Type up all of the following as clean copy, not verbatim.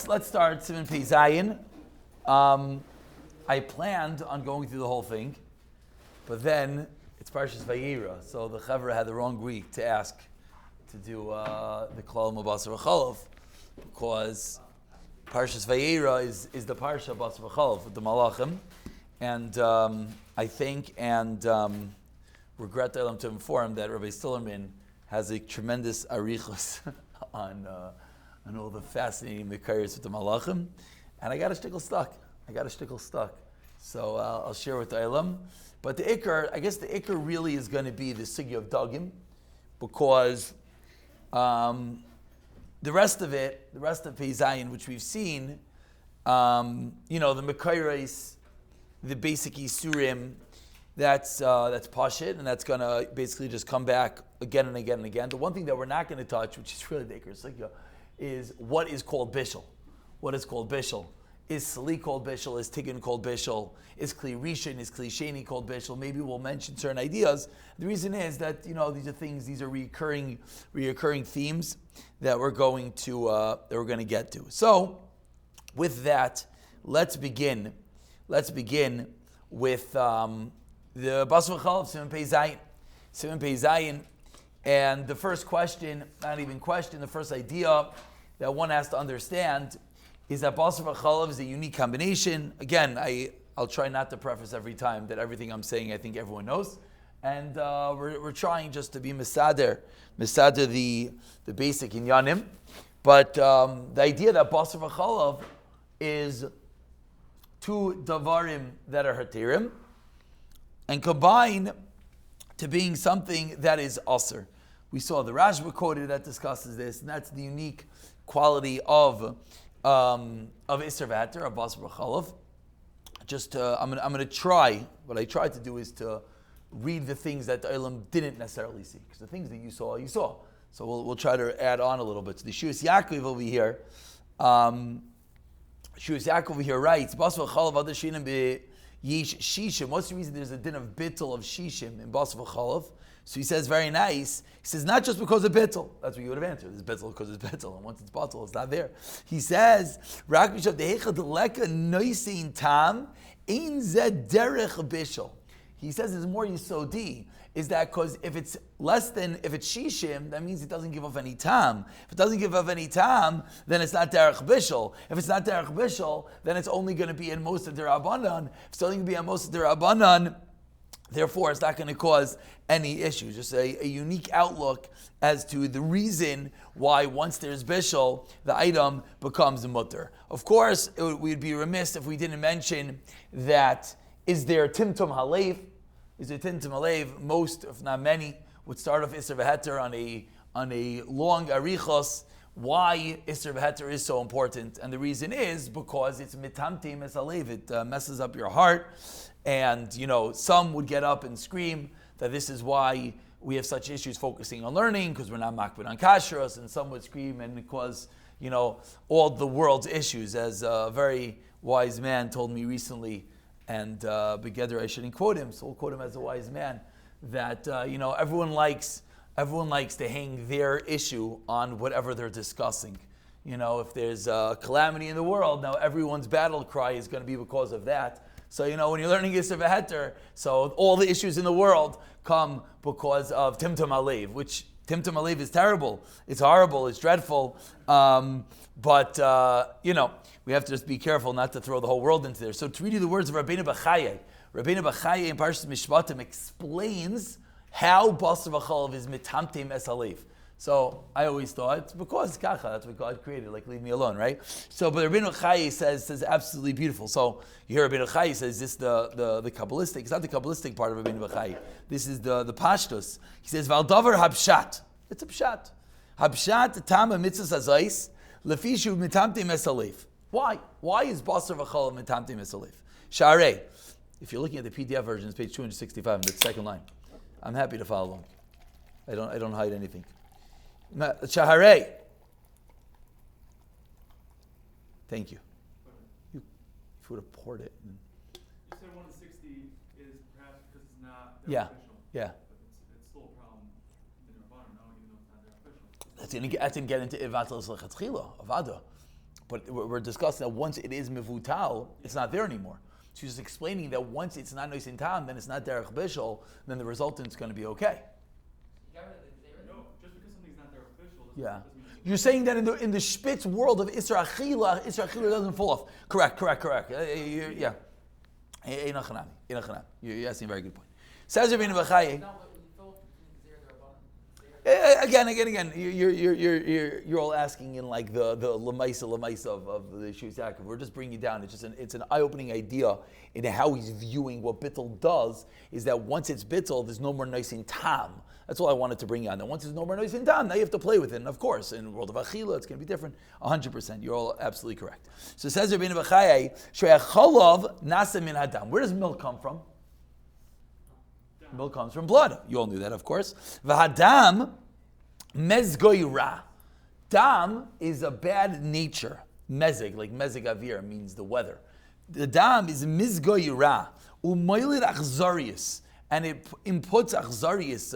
let's start Siman Pei Zayin. I planned on going through the whole thing, but then it's Parshas Vayera, so the Chevra had the wrong week to ask to do the Klal Basar v'Cholov, because Parshas Vayera is the Parsha Basar v'Cholov with the Malachim, and I think regret to inform that Rabbi Stillerman has a tremendous arichos on all the fascinating Mekayos with the Malachim, and I got a shtickle stuck. So I'll share with the Eilam. But the Iker, I guess the Iker really is going to be the Sugya of Dagim, because the rest of Pei Zayin, which we've seen, the Mekayos, the basic Isurim, that's Pashit, and that's going to basically just come back again and again and again. The one thing that we're not going to touch, which is really the Iker Sugya, is what is called Bishul. What is called Bishul? Is Sali called Bishul? Is Tigun called Bishul? Is Kli Rishon? Is Kli Sheni called Bishul? Maybe we'll mention certain ideas. The reason is that these are recurring themes that we're going to get to. So, with that, let's begin with the Basar v'Cholov Siman Pei Zayin, and the first question, not even question, the first idea that one has to understand is that Basar v'Cholov is a unique combination. Again, I'll try not to preface every time that everything I'm saying I think everyone knows. And we're trying just to be misader the basic inyanim. But the idea that Basar v'Cholov is two davarim that are hatirim and combine to being something that is aser. We saw the Rashba quoted that discusses this, and that's the unique quality of Isser V'Heter, of Basar v'Cholov. I'm going to try. What I tried to do is to read the things that the Olam didn't necessarily see, because the things that you saw. So we'll try to add on a little bit. So the Shuas Yaakov over here, writes Basar v'Cholov Adar Shinim Yish Shishim. What's the reason there's a din of bittul of Shishim in Basar v'Cholov? So he says very nice. He says not just because of bittul. That's what you would have answered. It's bittul because it's bittul, and once it's bittul, it's not there. He says Rak Mishav Dehechad Leka Noisein Tam Ein Zed Derech Bishul. He says there's more yisodi. Is that because if it's shishim, that means it doesn't give off any tam. If it doesn't give off any tam, then it's not derech bishul. If it's not derech bishul, then it's only going to be in most of the rabbanan. If it's only going to be in most of the rabbanan, therefore it's not going to cause any issues. Just a unique outlook as to the reason why once there's bishul, the item becomes mutter. Of course, we'd be remiss if we didn't mention that is there timtum halev. Is it Tintim Alev? Most, if not many, would start off Isser V'Heter on a long arichos. Why Isser V'Heter is so important, and the reason is because it's mitamtim es alev. It messes up your heart, and some would get up and scream that this is why we have such issues focusing on learning, because we're not makbid on kashrus, and some would scream and cause all the world's issues, as a very wise man told me recently. And Begeder, I shouldn't quote him, so we'll quote him as a wise man, that everyone likes to hang their issue on whatever they're discussing. If there's a calamity in the world, now everyone's battle cry is going to be because of that. So when you're learning Yisr V'Heter, so all the issues in the world come because of Timtum Alev, which Timtum Alev is terrible, it's horrible, it's dreadful, but we have to just be careful not to throw the whole world into there. So to read you the words of Rabbeinu B'Chaye in Parshas Mishpatim explains how Basar v'Cholov is mitamtim es alev. So I always thought it's because kacha, that's what God created, like leave me alone, right? So but Rabbeinu B'Chaye says absolutely beautiful. So you hear Rabbeinu B'Chaye says this the Kabbalistic, it's not the Kabbalistic part of Rabbeinu B'Chaye. This is the Pashtus. He says Val davar habshat. It's a pshat. Habshat tama mitzvahs azais lefishu mitamtim es alev. Why? Why is Basar v'Cholov mitamtim es alev? Sharei. If you're looking at the PDF version, it's page 265 in the second line. I'm happy to follow along. I don't hide anything. Shaharei. Thank you. You would have poured it. You said 160 is perhaps because it's not Yeah. official. Yeah. But it's still a problem in the Rabbanan, even though it's not their official. That's going to get into Ivatel Lechatchila, Avada. But we're discussing that once it is mivutal, it's not there anymore. She's just explaining that once it's not nois in tam, then it's not derech bishul, then the resultant's going to be okay. No, just because something's not there official doesn't Yeah. mean it's You're saying that in the spitz world of Isra Achila doesn't fall off. Correct. Yeah. You're asking a very good point. Says Rabbeinu Bachai. Again. You're all asking in like the lemaisa of the Shus Yaakov. We're just bringing you down. It's an eye-opening idea in how he's viewing what bittul does. Is that once it's bittul, there's no more nice in tam. That's all I wanted to bring you on. Now, once there's no more nice in tam, now you have to play with it. And of course, in the world of Achila, it's going to be different. 100%. You're all absolutely correct. So it says Rabbeinu Bachai, Shre'acholav nasa min hadam. Where does milk come from? Milk comes from blood. You all knew that, of course. V'hadam mezgoy ra. Dam is a bad nature. Mezeg, like mezeg avir, means the weather. The dam is mizgoy ra. Umoilid achzarius. And it inputs achzarius,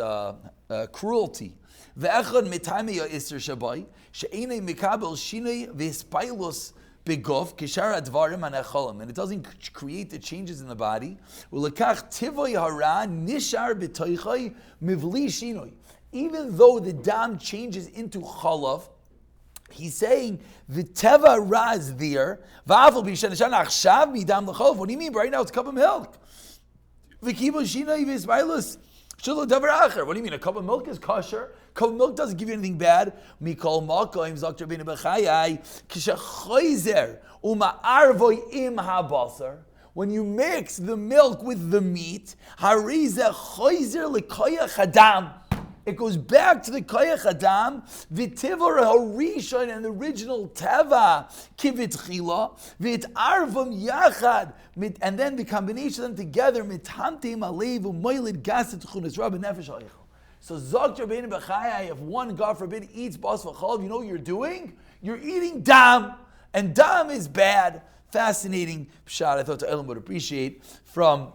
cruelty. Ve'echad mitame ya'isr shabai. She'enei mikabel shinei v'hispailos begof kishar advarim anacholim, and it doesn't create the changes in the body. Ulekach tivoy hara nishar b'toichai mivli shinoi. Even though the dam changes into chalav, he's saying the teva ra is there. V'afal b'shanishan achshav midam l'chalav. What do you mean? Right now it's a cup of milk. V'kibo shinoi v'isbailus. What do you mean? A cup of milk is kosher. A cup of milk doesn't give you anything bad. Mikol makoim zakter bin b'chayai kishachoizer uma'arvoy im habasar. When you mix the milk with the meat, harize choizer lekoyach hadam. It goes back to the koyach adam, v'tivor harishon, and the original teva kivit chila, v'it arvam yachad, and then the combination of them together, mithamtim alev u'moilid gaset chunas rabbi nefesh ha'echel. So zok Rabbeinu Bachai, if one, God forbid, eats bas v'chalav, you know what you're doing? You're eating dam, and dam is bad. Fascinating pshat. I thought the Elam would appreciate from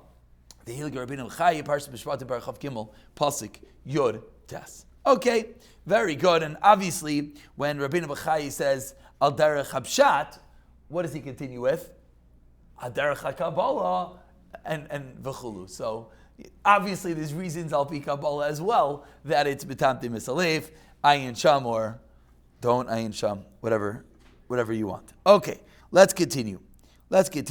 the Hilger Rabbeinu Bachai, Parshat B'Shvatim Parachav Gimel, Pasuk Yod Tes. Okay, very good. And obviously, when Rabbeinu Bachai says Al Derech Habshat, what does he continue with? Al Derech HaKabbalah and V'chulu. So obviously, there's reasons Al Pi Kabbalah as well that it's B'tamtim Misalev, Ayin Sham, or don't Ayin Sham, whatever you want. Okay, let's continue. Let's go a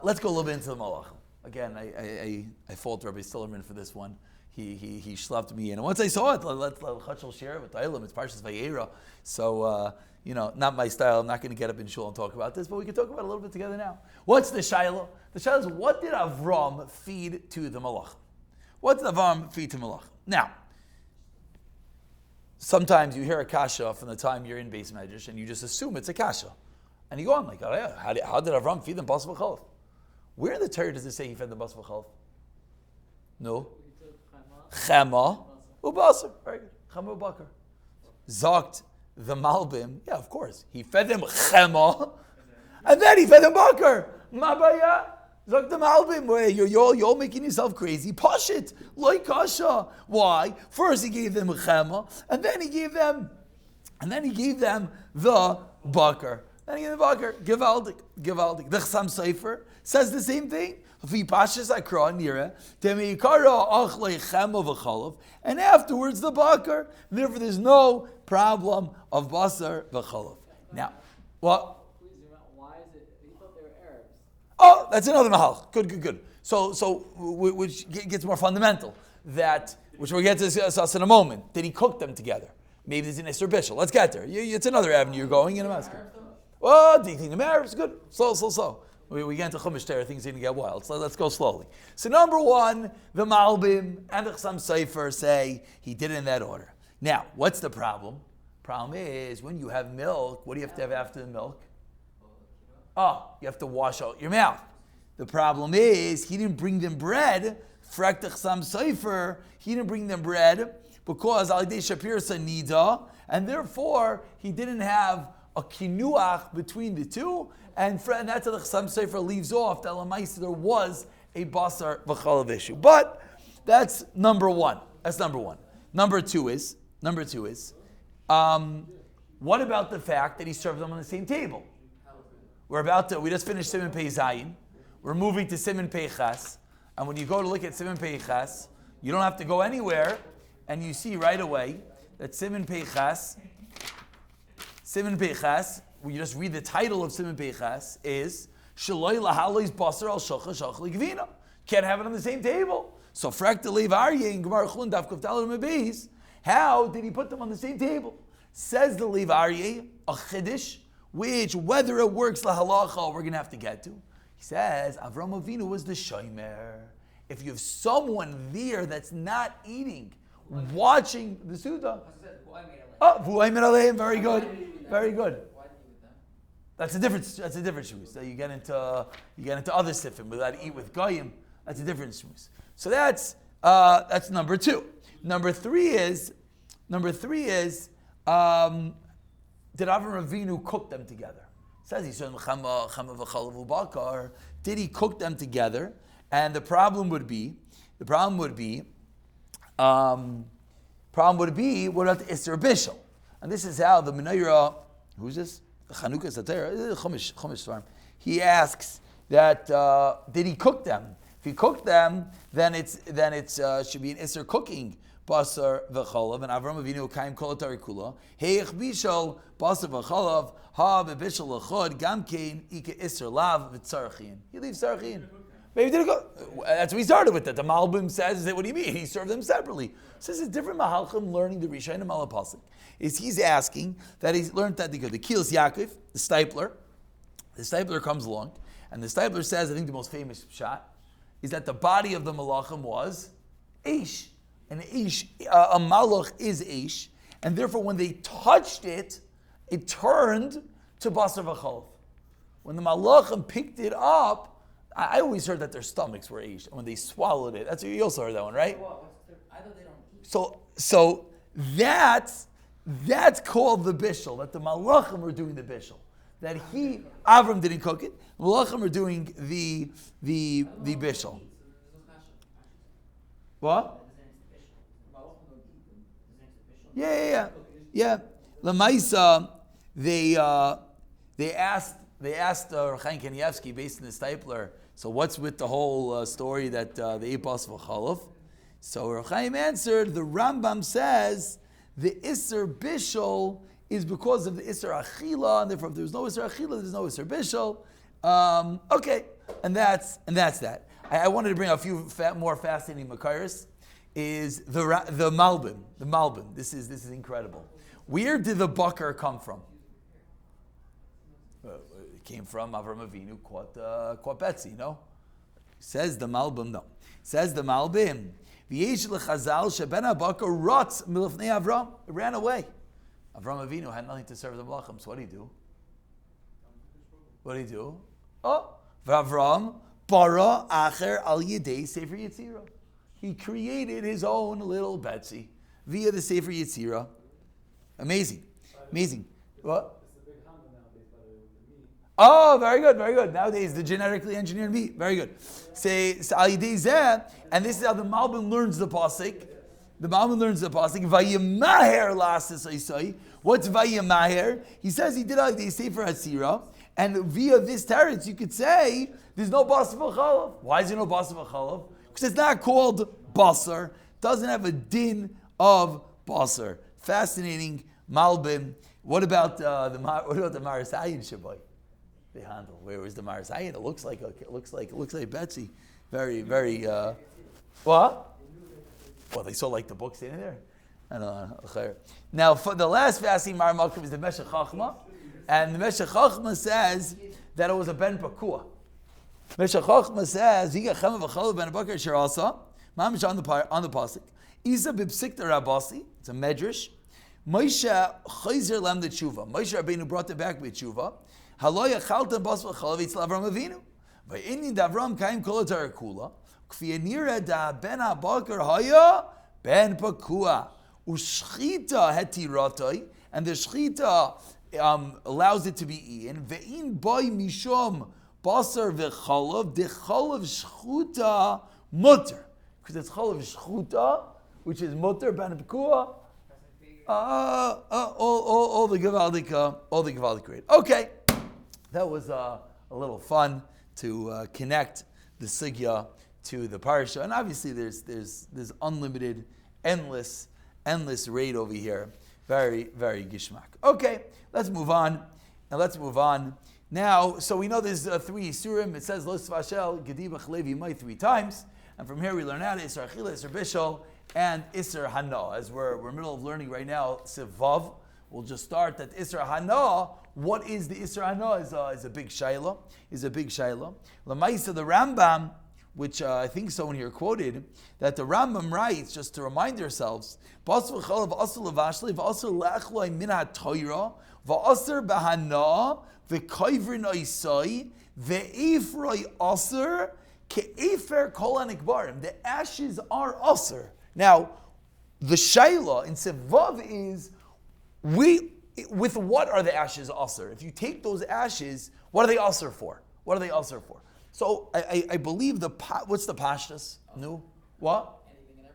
little bit into the Malach. Again, I fault Rabbi Sillerman for this one. He schlepped me in. And once I saw it, let's Chachal share it with Eilim. It's Parshas Vayera. So, not my style. I'm not going to get up in shul and talk about this, but we can talk about it a little bit together now. What's the Shiloh? The Shiloh is, what did Avram feed to the Malach? What did Avram feed to Malach? Now, sometimes you hear a kasha from the time you're in Beis Medrash, and you just assume it's a kasha. And you go on like, oh yeah, how did Avram feed them bas v'chalav? Where in the Torah does it say he fed them bas v'chalav? No. Chema ubasar. Very good. Chema ubakar. Zokt the Malbim. Yeah, of course. He fed them chema, and then he fed them bakar. Mabaya. Zokt the Malbim. You're all making yourself crazy. Pashit. Like kasha. Why? First he gave them chema, and then he gave them the bakar. Then he gave the bakar. Givaldik. The Chasam Sofer says the same thing. And afterwards the bakar. Therefore, there's no problem of basar v'chalav. Now, what? Why is it? He thought they were Arabs. Oh, that's another mahal. Good. So, which gets more fundamental. Which we'll get to discuss in a moment. Did he cook them together? Maybe there's an Isser Bishul. Let's get there. It's another avenue you're going in. I'm asking. Oh, do you think the Arabs? Good. Slow. We get into Chumash Torah, things are going to get wild. So let's go slowly. So number one, the Malbim and the Chasam Sofer say he did it in that order. Now, what's the problem? Problem is, when you have milk, what do you have to have after the milk? Oh, you have to wash out your mouth. The problem is, he didn't bring them bread. Frak the Chasam Sofer, he didn't bring them bread because Alidei Shapirsa Nida, and therefore he didn't have a kinuach between the two, and that's how the Chasam Sofer leaves off that Lamaisa there was a basar v'chalav issue. But that's number one. Number two is What about the fact that he served them on the same table? We just finished Siman Pei Zayin. We're moving to Siman Pei Ches. And when you go to look at Siman Pei Ches, you don't have to go anywhere, and you see right away that Siman Pei Ches, when you just read the title of Siman Pei Ches, is Shaloi Lahalois Basar al Shocha Shachli Gvina. Can't have it on the same table. So Frak de Lev Aryeh in Gemara Chulin Daf Kuf Daled Mebeis. How did he put them on the same table? Says the Lev Aryeh, a chiddush, which whether it works lahalacha, we're going to have to get to. He says Avram Avinu was the shomer. If you have someone there that's not eating, watching the Suda. Oh, Vu'aymin Aleim, very good. Very good. That's a different shmuz. So you get into other sifim, without eat with goyim. That's a different shmuz. So that's number two. Number three is did Avram Avinu cook them together? It says he said chama v'chalav u'bakar. Did he cook them together? And the problem would be what about the Isser Bishul? And this is how the Menorah, who's this? The Chanukah Satira, Chumash Svarim. He asks that did he cook them? If he cooked them, then it's should be an Isser cooking. Basar v'chalav and Avram Avinu kaim kol atari kula. Heich bishol basar v'chalav ha b'bishol l'chod gamkein ika Isser lav v'tzarachin. He leaves tzarachin. Maybe he didn't go. That's what we started with. That the Malbim says that. What do you mean? He served them separately. So this is different Mahalchim learning the Rishayim Malapasik. He's asking that he's learned that the Kilos Yaakov, the Stipler comes along, and the Stipler says, I think the most famous shot is that the body of the Malachim was Eish, and Eish, a Malach is Eish, and therefore when they touched it, it turned to Basar v'chalav. When the Malachim picked it up, I always heard that their stomachs were aged when they swallowed it. That's you also heard that one, right? I thought they don't eat. So that's called the bishul. That the malachim were doing the bishul. That Avram didn't cook it. Malachim are doing the bishul. What? Yeah. Lamaisa, they asked Chaim Kanievsky, based in the Stipler, so what's with the whole story that they ate Basar v'chalav? So Chaim answered, the Rambam says the Isser Bishul is because of the Isser Achila, and therefore if there's no Isser Achila, there's no Isser Bishul. Okay, and that's that. I wanted to bring a few more fascinating Makaris. Is the Malbim. The Malbim. This is incredible. Where did the Bakar come from? It came from Avram Avinu caught Betsy, no? Says the Malbim, no. Says the Malbim. V'yesh l'chazal sheben ha-bakar rotz milifnei Avram. It ran away. Avram Avinu had nothing to serve the Malachim, so what did he do? Oh, V'Avram bara acher al yidei Sefer Yetzirah. He created his own little Betsy via the Sefer Yetzirah. Amazing. What? Oh, very good. Nowadays, the genetically engineered meat. Very good. Say, and this is how the Malbim learns the pasuk. Vayimaher lasses isai. What's vayimaher? He says he did al yidei Sefer Yetzirah, and via this teretz you could say there's no basar v'chalav. Why is there no basar v'chalav? Because it's not called basar. Doesn't have a din of basar. Fascinating Malbim. What about the Maris Ayin Shabbai? They handle. Where was the Maris Ayin? It looks like Betsy. Very. What? Well, they saw like the books in there. I don't know. Now, for the last fascinating Mar Malkum is the Meshech Chachma, and the Meshech Chachma says that it was a Ben Pakua. Meshech Chachma says he got Chema v'Chalav Ben Bakar Sharasa. Mamish on the pasuk. Isa b'psikta Rabasi. It's a medrash. Moshe Chayzer Lam the Tshuva. Moshe Rabbeinu brought it back with Tshuva. Haloya Chalta Basar v'Chalav Yitzla Avram Avinu. Va'inin Davram Kaim Kol Tarakula. Kfi Nira da Ben Bakar Haya Ben Pakua. Ushchita Hetiratoi. And the shchita allows it to be eaten. Ve'in boy mishom basar v'chalav dechalav shchuta mutter, because it's chalav shchuta, which is mutter ben pekua. all the Gavaldik grade. Okay, that was a little fun to connect the Sugya to the Parsha, and obviously there's unlimited, endless raid over here. Very, very gishmak. Okay, let's move on. Now, so we know there's 3 Isurim. It says, Lo Svashel, Gedibach Levi Mai 3 times. And from here we learn out Isser Achila, Isser Bishol, and Isser Hana. As we're in the middle of learning right now, Sivav. We'll just start that Isser Hana. What is the Isser Hana is a big shayla. Lamaisa, the Rambam, which I think someone here quoted, that the Rambam writes, just to remind ourselves, Basar v'chalav asur levashli v'asur le'echloi min ha'toira v'asur b'hana v'koivrin oisai v'efroi asur ke'efer kol hanikbarim. The ashes are asur. Now, the shayla in Sevav is, with what are the ashes asur? If you take those ashes, what are they asur for? So I believe what's the pashtus? No, what? Anything and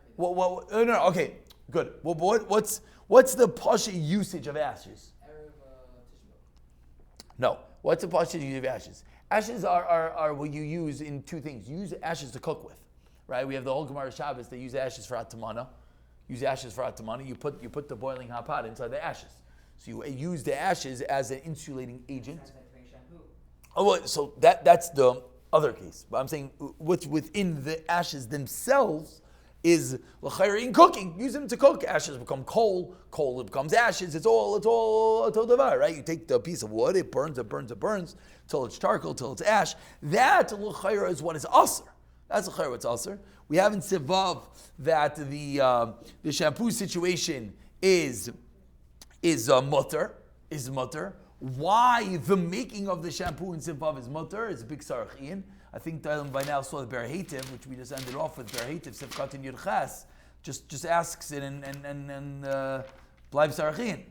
everything. No. Okay, good. What's the pasha usage of ashes? Erev Tishba. No. What's the pasha usage of ashes? Ashes are what you use in 2 things. You use ashes to cook with, right? We have the whole Gemara Shabbos. They use ashes for atamana. You put the boiling hot pot inside the ashes. So you use the ashes as an insulating agent. Sounds like cream shampoo. Oh, well, so that's the other case. But I'm saying what's within the ashes themselves is l'chayr in cooking. Use them to cook. Ashes become coal. Coal becomes ashes. It's all davar, right? You take the piece of wood, it burns till it's charcoal, till it's ash. That l'chayr is what is aser. That's l'chayr what's aser. We have in Sivav that the shampoo situation is mutter. Why the making of the shampoo in Sivav is mutter is a big sarachin. I think by now saw the Ber Hativ, which we just ended off with. Ber Hativ Sivkat in Yudchas just asks it and Bleib sarachin.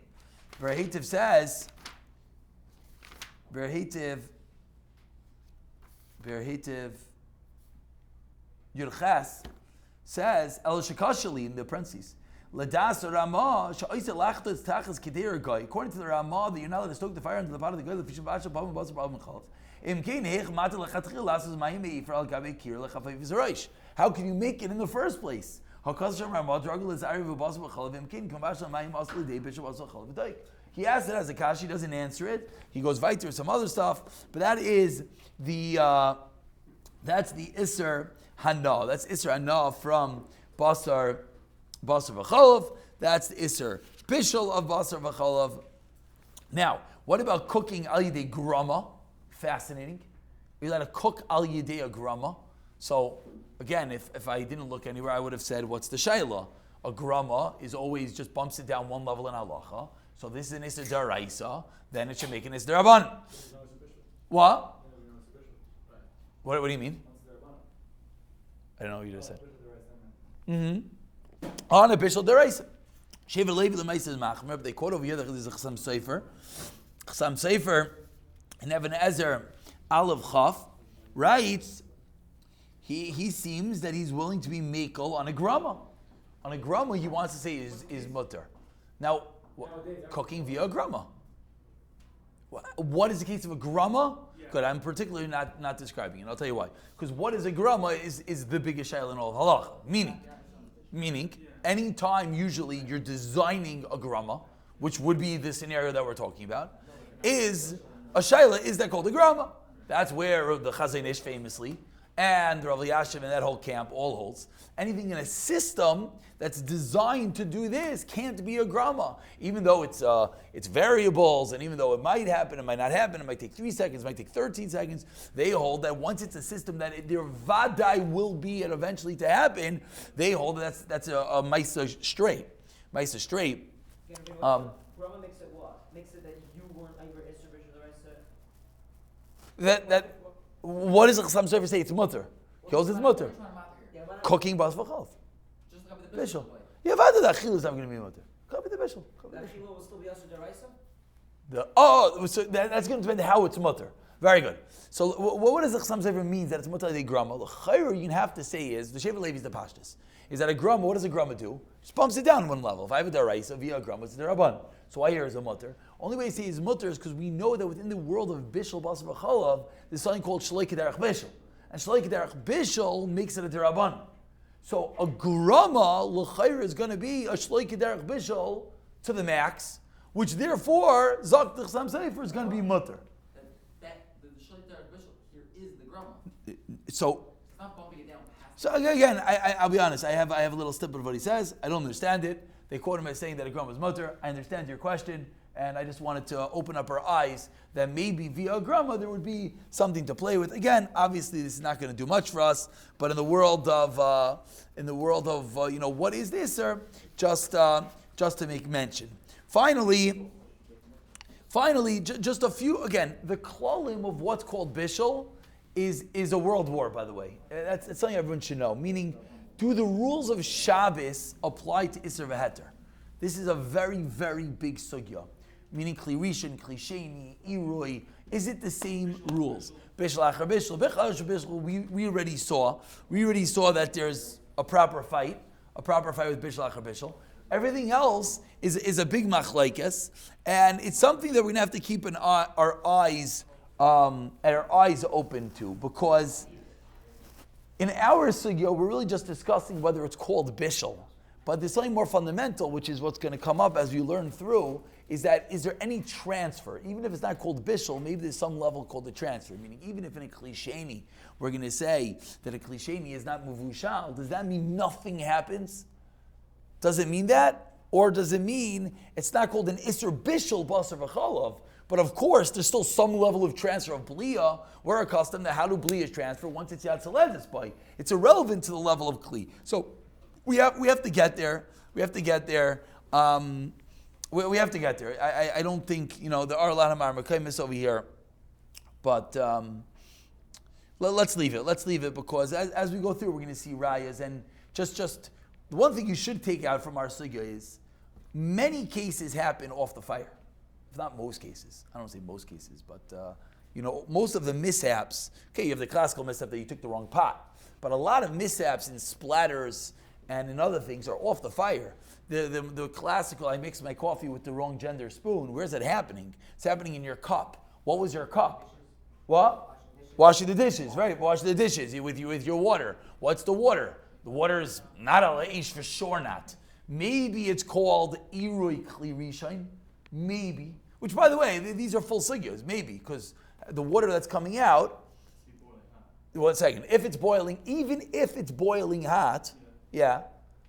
Ber Hativ says, Ber Hativ Yudchas says El Shekashali in the parentheses. Ladas Rama, Sha'isa Lachtas Tachas Kedera Guy. According to the Rama, that you're not allowed to stoke the fire into the pot of the guy, the fish of Asha, Pabam, Basar, Pabam, Chalv. How can you make it in the first place? He asks it as a kash, he doesn't answer it. He goes weiter some other stuff, but that is that's the Isser Hana. That's Isser Hana from Basar v'chalav. That's the Isser Bishul of Basar v'chalav. Now, what about cooking al yidei grama? Fascinating. You're allowed to cook al yidei grama. So, again, if I didn't look anywhere, I would have said, what's the shayla? A grama is always just bumps it down one level in halacha. So this is an Isser Daraisa, then it should make an Isser Daraban. What? What do you mean? I don't know what you just said. On a Bishul Daraisa. Sheva Levi L'Maisa is Machmer, but they quote over here that there's a Chasam Sofer. Chasam Sofer in Even Ezer Aleph Chaf writes, he seems that he's willing to be mekel on a grama. On a grama, he wants to say is mutter. Now, cooking via a grama. What is the case of a grama? Yeah. Good, I'm particularly not describing it. I'll tell you why. Because what is a grama is the biggest shayla in all of halacha. Meaning, anytime usually you're designing a grama, which would be the scenario that we're talking about, is a shayla, is that called a grama? That's where the Chazon Ish famously, and Rav Elyashiv and that whole camp all holds. Anything in a system that's designed to do this can't be a grama. Even though it's variables, and even though it might happen, it might not happen, it might take 3 seconds, it might take 13 seconds, they hold that once it's a system that their vadai will be and eventually to happen, they hold that's a Maisa straight. Maisa straight. Grama makes it what? Makes it that you weren't ever Isser Bishul Daraisa? That what does Chasam Sofer say? It's mutter. He holds it's mutter. Cooking bas v'chalav. Just look at the Bishul. Yeah, why did that chilul is not going to be mutter? Copy the bishul. That chilul will still be Isser Daraisa? So that's going to depend how it's mutter. Very good. So what does the Chassam Sefer means that it's mutar de grama? The chayr you have to say is, the Shevet Levi is the pashtus, is that a grama, what does a grama do? Just bumps it down one level. If I have a daraisa via a grama, it's a daraban. So why here is a mutter? Only way to say is mutter is because we know that within the world of bishul, basar, v'chalav, there's something called shalei kederach bishul. And shalei kederach bishul makes it a daraban. So a grama, l'chayr, is going to be a shalei kederach bishul to the max, which therefore, zok the Chassam Sefer is going to be mutter. The Shalei Derech Bishul here is the grama. So, It's not bumping it down past. so again, I'll be honest. I have a little snippet of what he says. I don't understand it. They quote him as saying that a grama is mutter. I understand your question, and I just wanted to open up our eyes that maybe via a grama there would be something to play with. Again, obviously this is not going to do much for us, but in the world of what is this, sir? Just to make mention. Finally, just a few, again, the klalim of what's called bishul is a world war, by the way. That's something everyone should know. Meaning, do the rules of Shabbos apply to Isser v'Heter? This is a very, very big sugya. Meaning, Kli Rishon, Kli Sheni, Irui, is it the same rules? Bishul achar bishul, bishul, we already saw that there's a proper fight with bishul achar bishul. Everything else is a big machlekes, and it's something that we're gonna have to keep our eyes open to, because in our sugya we're really just discussing whether it's called bishul, but there's something more fundamental, which is what's going to come up as we learn through. Is there any transfer? Even if it's not called bishul, maybe there's some level called a transfer. Meaning, even if in a klisheni we're going to say that a klisheni is not muvushal, does that mean nothing happens? Does it mean that? Or does it mean it's not called an Isser Bishul Basar V'chalav, but of course there's still some level of transfer of Blia. We're accustomed to how do Blias transfer once it's Yad Saledis by. It's irrelevant to the level of Kli. So we have to get there. We have to get there. We have to get there. I don't think, there are a lot of Marmakaimis over here, but let's leave it. Let's leave it, because as we go through, we're going to see rayas, and just the one thing you should take out from our sugya is many cases happen off the fire. If not most cases. I don't say most cases, but most of the mishaps, okay, you have the classical mishap that you took the wrong pot, but a lot of mishaps and splatters and in other things are off the fire. The classical, I mixed my coffee with the wrong gender spoon. Where's it happening? It's happening in your cup. What was your cup? What? Washing the dishes, right? Wash the dishes with your water. What's the water? The water is not a leish, for sure not. Maybe it's called Irui Kli Rishon. Maybe. Which, by the way, these are full sigyas. Maybe, because the water that's coming out, 1 second, if it's boiling, even if it's boiling hot, yeah,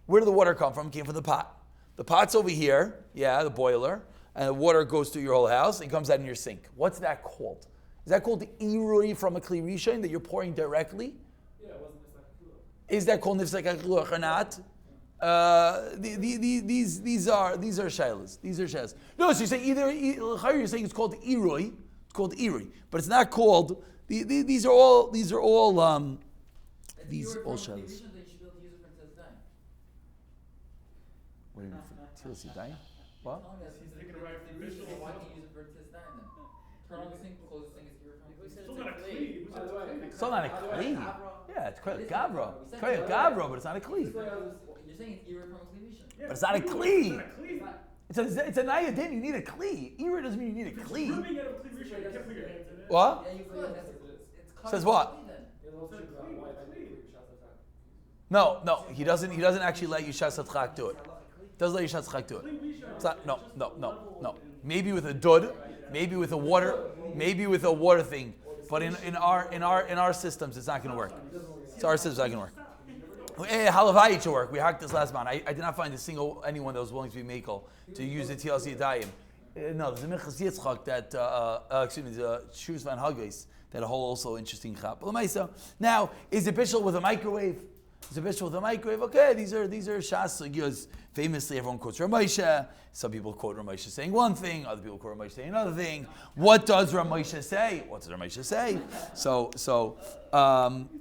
where did the water come from? It came from the pot. The pot's over here, yeah, the boiler, and the water goes through your whole house and comes out in your sink. What's that called? Is that called the Irui from a Kli Rishon that you're pouring directly? Yeah, it wasn't just like a kula. Is that called nifsek ha'chiluch or not? These are shaylas. These are shaylas. No, so you say you're saying it's called irui. It's called irui, but it's not called. These are all shaylas. What do you mean? Tilas Yadayim? What? He's thinking right from Bishul. Why can't you use it for tis then? Turn on the sink, close the sink, it's irrefutable. Still not a kli. Who said it's a kli? It's not a kli. Yeah, it's called gavra. It's called gavra, but it's not a kli. You're saying it's irre from a kli. But it's not a kli. It's not a kli. It's a nayadin. You need a kli. Ira doesn't mean you need a It's kli. ripping out of kli rishon. You can't put your hands in it. What? Yeah, you could. It's Says what? No, he doesn't actually let you shasat do it. Doesn't let you shasat do it. It's not, no. Maybe with a dud, maybe with a water thing, but in our systems it's not going to work. It's our systems not going to work. Halavai to work. We hacked this last month. I did not find anyone that was willing to be makel to use the TLC Yadayim. No, there's a Minchas Yitzchak that the Shus Van Hagais that a whole also interesting chap. Now, is it bishul with a microwave? Is it bishul with a microwave? Okay, these are shas sugyas. Famously, everyone quotes Ramosha. Some people quote Ramosha saying one thing, other people quote Ramosha saying another thing. What does Ramosha say? What does Ramosha say? So,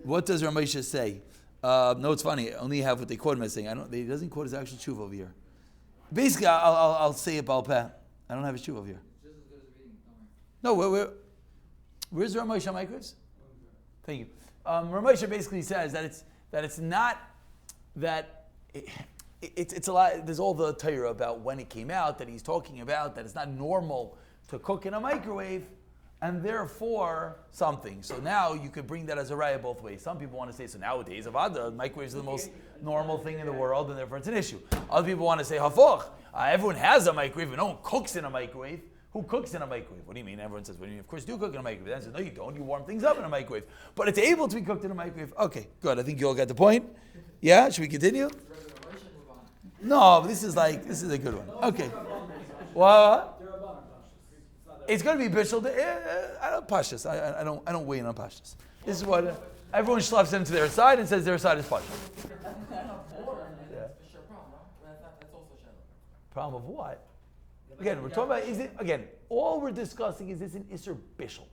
what does Ramosha say? No, it's funny. I only have what they quote him as saying. He doesn't quote his actual tshuva over here. Basically, I'll say it Baal Peh. I don't have his tshuva over here. Just as good as reading, don't worry. No, Where's Ramosha microwaves? Thank you. Ramosha basically says that it's not that it's a lot. There's all the Torah about when it came out that he's talking about that it's not normal to cook in a microwave, and therefore something. So now you could bring that as a raya both ways. Some people want to say, so nowadays, avada, microwaves are the most normal thing in the world, and therefore it's an issue. Other people want to say, hafoch, everyone has a microwave, but no one cooks in a microwave. Who cooks in a microwave? What do you mean? Everyone says, well, you of course do cook in a microwave. Then says, no, you don't. You warm things up in a microwave. But it's able to be cooked in a microwave. Okay, good. I think you all get the point. Yeah, should we continue? No, but this is a good one. Okay. What? It's going to be bishul. I don't pashtus. I don't weigh in on pashtus. This is what everyone schleps into their side and says their side is pashtus. Problem of what? Again, we're talking about all we're discussing is this an Isser Bishul.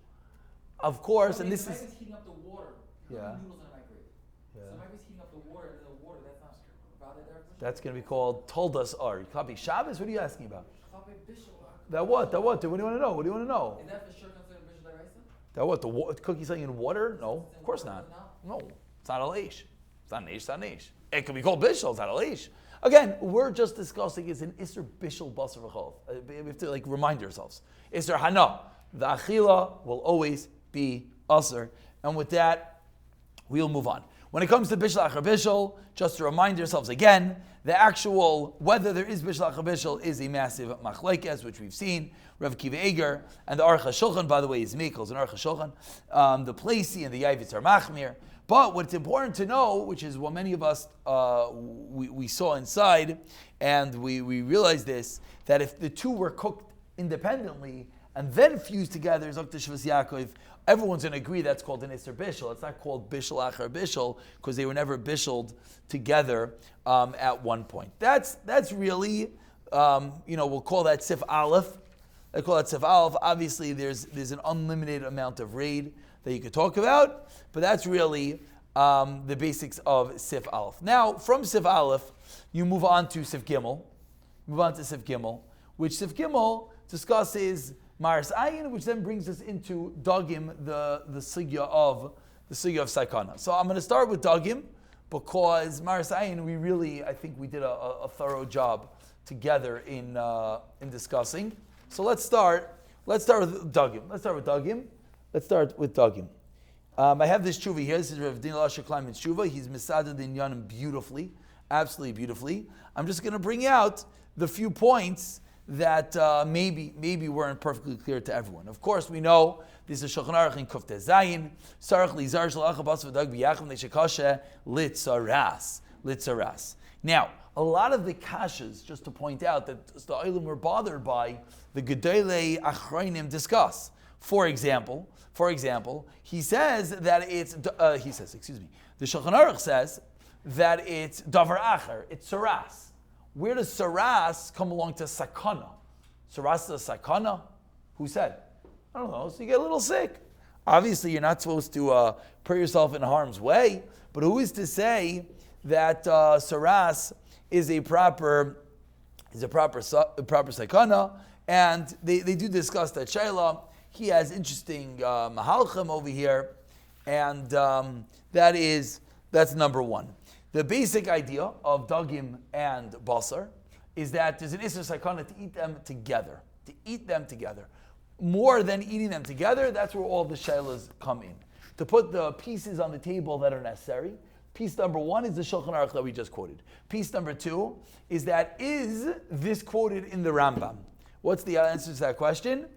Of course, and this is heating up the water. Yeah. Noodles in a microwave. Yeah. So the microwave's heating up the water, and then the water, that's not valid there. That's going to be called Toldas Ar. You copy Shabbos? What are you asking about? Bishul. That what? What do you want to know? What do you want to know? Is that for sure considered Bishul Daraisa? That what? The cookie something in water? No, of course not. No, it's not a leish. It's not an ish. It's not an ish. It could be called Bishul. It's not a leish. Again, we're just discussing is an Isser Bishul Basar v'chol. We have to remind ourselves. Isser Hana. The Achila will always be Asr. And with that, we'll move on. When it comes to Bishul Achar Bishul, just to remind ourselves again, the actual, whether there is Bishul Achar Bishul is a massive machlekes, which we've seen. Rav Kiva Eger, and the Aruch HaShulchan, by the way, is Mikos and Aruch HaShulchan. The Placey and the Yavitz are Machmir. But what's important to know, which is what many of us we saw inside, and we realized this, that if the two were cooked independently and then fused together, Zok Shvas Yaakov, everyone's going to agree that's called an Isser Bishul. It's not called Bishul Achar Bishul because they were never bishuled together at one point. That's really, we'll call that Sif Aleph. They call that Sif Aleph. Obviously, there's an unlimited amount of raid that you could talk about, but that's really the basics of Sif Aleph. Now, from Sif Aleph, you move on to Sif Gimel. Which Sif Gimel discusses Maris Ayin, which then brings us into Dagim, the sugya of Sakana. So I'm going to start with Dagim because Maris Ayin, I think we did a thorough job together in discussing. So let's start with Dagim. I have this tshuva here. This is Rav Din Lasher Kleinman's tshuva. He's misaded in Yanim beautifully, absolutely beautifully. I'm just going to bring out the few points that maybe weren't perfectly clear to everyone. Of course, we know this is Shulchan Aruch in Kuf Tez Zayin. Sarach lizar shalach bas v'dag b'yachim leishakashe litzaras. Now, a lot of the kashas, just to point out that the Olim were bothered by the Gedolei Achrayim discuss. For example, he says that it's, the Shulchan Aruch says that it's davar acher, it's saras. Where does saras come along to sakana? Saras is a sakana? Who said? I don't know, so you get a little sick. Obviously, you're not supposed to put yourself in harm's way, but who is to say that saras is a proper sakana? And they do discuss that Shaila. He has interesting mahalchim over here, and that's number one. The basic idea of dagim and basar is that there's an isser sakana to eat them together. More than eating them together, that's where all the shaylas come in. To put the pieces on the table that are necessary. Piece number one is the Shulchan Aruch that we just quoted. Piece number two is this quoted in the Rambam? What's the answer to that question?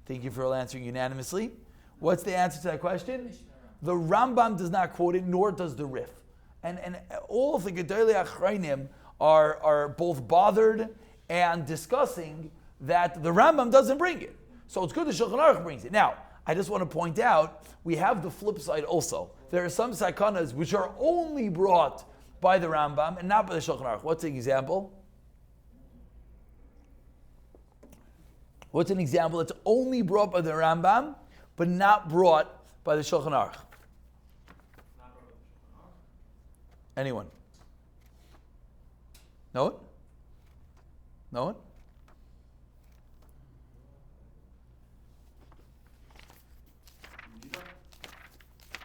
Thank you for all answering unanimously. What's the answer to that question? The Rambam does not quote it, nor does the Rif. And all of the Gedolei Achrayim are both bothered and discussing that the Rambam doesn't bring it. So it's good the Shulchan Aruch brings it. Now, I just want to point out, we have the flip side also. There are some sakanas which are only brought by the Rambam and not by the Shulchan Aruch. What's an example? What's an example that's only brought by the Rambam, but not brought by the Shulchan Aruch? Anyone? Know it?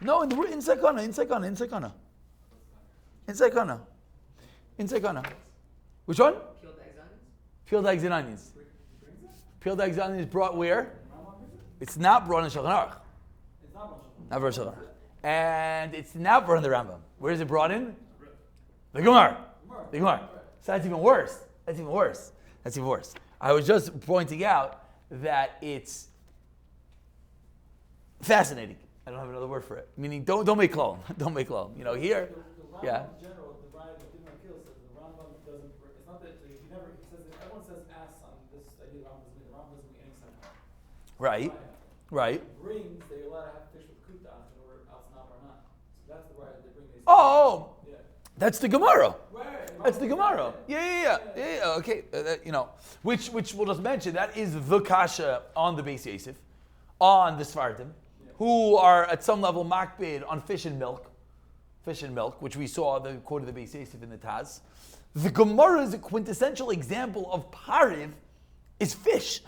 No, in Sakana. Which one? Peeled eggs and onions. Peeled eggs and onions. Peeled eggs and onions brought where? It's not brought in Shulchan Aruch. Not brought in Shulchan Aruch. And it's not brought in the Rambam. Where is it brought in? The Gemara. The Gemara. So that's even worse. I was just pointing out that it's fascinating. I don't have another word for it. Meaning, don't make klal. Don't make klal. You know, here, The yeah. Rambam in general, the Raya of Din Akil says the Rambam doesn't. It's not that he never. He says that everyone says ass on this idea. The Rambam doesn't mean any sense. Right. Right. Brings that you're allowed to have fish with kutach in order else not or not. So that's the Raya that they bring. Oh, Yeah. that's the Gemara. Right. That's the Gemara. Yeah. Okay. Which we'll just mention. That is the kasha on the Beis Yosef, on the Sfardim, who are at some level makbid on fish and milk, which we saw the quote of the Beis Yosef in the Taz. The Gemara's quintessential example of pariv is fish.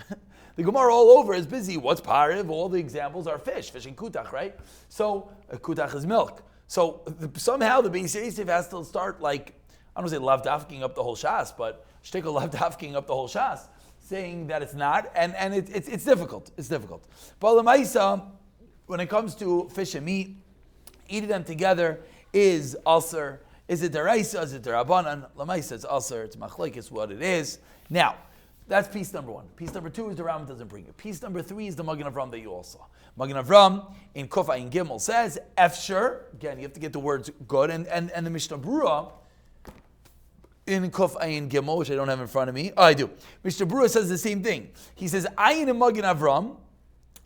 The Gemara all over is busy. What's pariv? All the examples are fish and kutach, right? So kutach is milk. So somehow the Beis Yosef has to start like, I don't want to say lavdafking up the whole shas, but shtickle lavdafking up the whole shas, saying that it's not, and it's difficult. It's difficult. But l'maisa, when it comes to fish and meat, eating them together is ulcer. Is it deraisa? Is it derabanan? L'maisa, it's ulcer. It's machlekes what it is. Now, that's piece number one. Piece number two is the Rambam doesn't bring it. Piece number three is the Magen Avram that you all saw. Magen Avram in Kuf Ayin Gimel says, Efsher, again, you have to get the words good, and the Mishnah Berurah in Kuf Ayin Gimel, which I don't have in front of me. Oh, I do. Mishnah Berurah says the same thing. He says, Ayin and Magen Avram,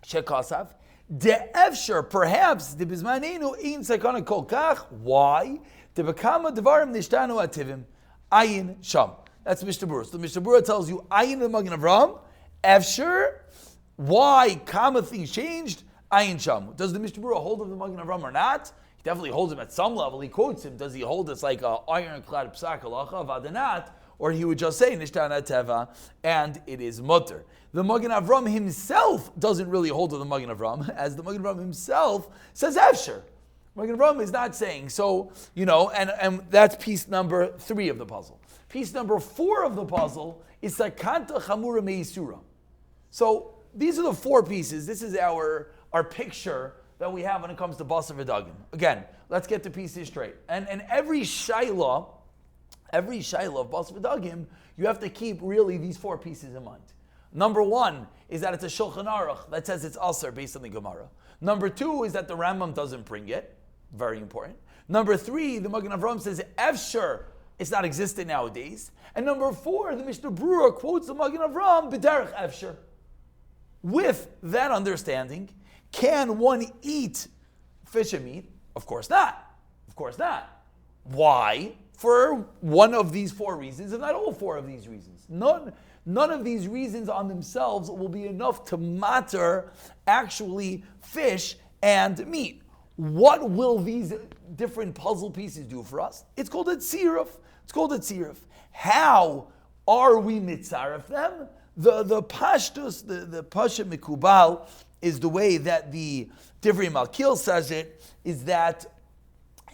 Shekasav, De Efsher, perhaps, the Bizmanenu in Sakana Kol Kach. Why? De Bekama Devarim Nishtanu Ativim, Ayin Sham. That's Mishnah Berurah. So Mishnah Berurah tells you, Ayin and Magen Avram, Efsher, why Kama things changed? Ayin Sham. Does the Mishnah Berurah hold of the Magen Avram or not? He definitely holds him at some level. He quotes him. Does he hold us like a ironclad psak halacha vadanat, or he would just say nishtana teva and it is mutter? The Magen Avram himself doesn't really hold to the Magen Avram, as the Magen Avram himself says Efsher. Magen Avram is not saying so. And that's piece number 3 of the puzzle. Piece number 4 of the puzzle is sakanta chamura meisura. So these are the 4 pieces. This is our picture that we have when it comes to Basar v'Dagim. Again, let's get the pieces straight. And every shayla of Basar v'Dagim, you have to keep really these 4 pieces in mind. Number 1 is that it's a Shulchan Aruch that says it's Aser based on the Gemara. Number 2 is that the Rambam doesn't bring it. Very important. Number 3, the Magen Avram says Efsher, it's not existent nowadays. And number 4, the Mishnah Berurah quotes the Magen Avram b'derech Efsher. With that understanding, can one eat fish and meat? Of course not. Why? For one of these 4 reasons, if not all 4 of these reasons. None of these reasons on themselves will be enough to matter actually fish and meat. What will these different puzzle pieces do for us? It's called a tziruf. How are we mitzaref them? The pashtus, the pasha mikubal, is the way that the Divrei Malkil says it, is that